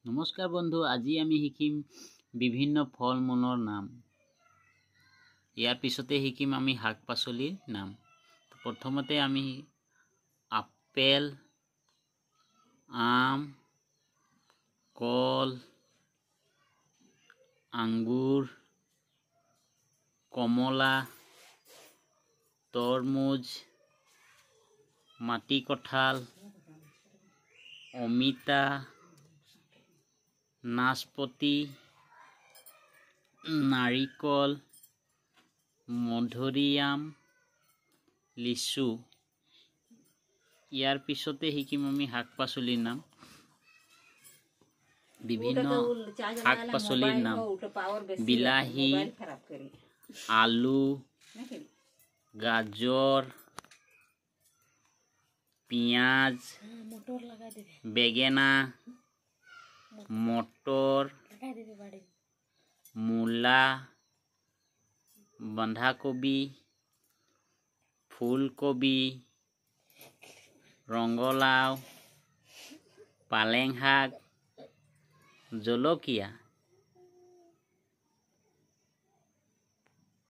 নমস্কাৰ বন্ধু, আজি আমি শিকিম বিভিন্ন ফল মূলৰ নাম। ইয়াৰ পিছতে শিকিম আমি শাক পাচলিৰ নাম। প্ৰথমতে আমি আপেল, আম, কল, আঙ্গুৰ, কমলা, তৰমুজ, মাটি কঁঠাল, অমিতা, নাচপতি, নাৰিকল, মধুৰিআম, লিচু। ইয়াৰ পিছতে শিকিম আমি শাক পাচলিৰ নাম। বিভিন্ন শাক পাচলিৰ নাম: বিলাহী, আলু, গাজৰ, পিঁয়াজ, বেঙেনা, মটৰ, মূলা, বন্ধাকবি, ফুলকবি, ৰঙালাও, পালেং শাক, জলকীয়া।